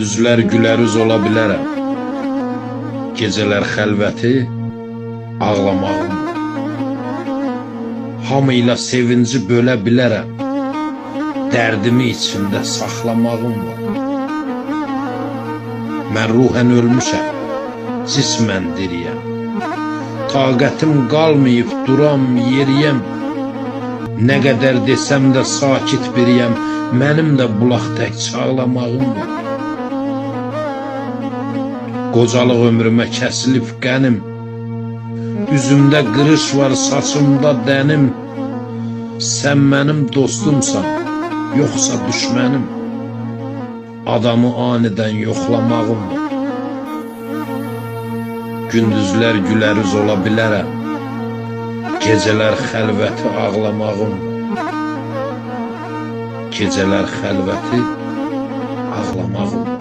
Gündüzlər gülərüz ola bilərəm, gecələr xəlvəti ağlamağım var. Hamıyla sevinci bölə bilərəm, dərdimi içində saxlamağım var. Mən ruhən ölmüşəm, cismən diriyəm, taqətim qalmayıb duram yeriyəm. Nə qədər desəm də sakit biriyəm, mənim də bulaq tək çağlamağım var. Qocalıq ömrümə kəsilib qənim, üzümdə qırış var, saçımda dənim. Sən mənim dostumsan, yoxsa düşmənim, adamı anidən yoxlamağım var. Gündüzlər gülərüz ola bilərəm, gecələr xəlvəti ağlamağım var. Gecələr xəlvəti ağlamağım var.